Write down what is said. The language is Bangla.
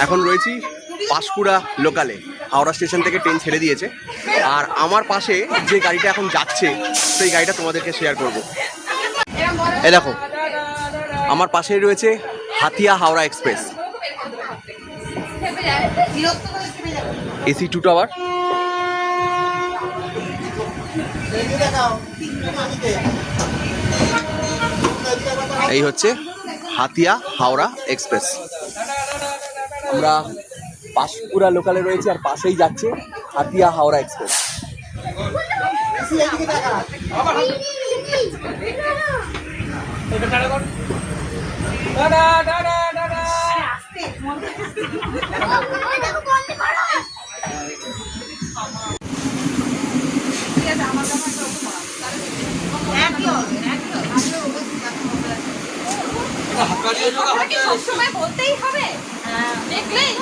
এখন রয়েছি পাঁশকুড়া লোকালে। হাওড়া স্টেশন থেকে ট্রেন ছেড়ে দিয়েছে, আর আমার পাশে যে গাড়িটা এখন যাচ্ছে সেই গাড়িটা তোমাদেরকে শেয়ার করব। এই দেখো, আমার পাশেই রয়েছে Hatiya Howrah express, AC 2 tower. এই হচ্ছে হাতিয়া হাওড়া এক্সপ্রেস। আমরা পাঁশকুড়া লোকালে রয়েছে, আর পাশেই যাচ্ছে হাতিয়া হাওড়া এক্সপ্রেস। সবসময় বলতেই হবে দেখলেই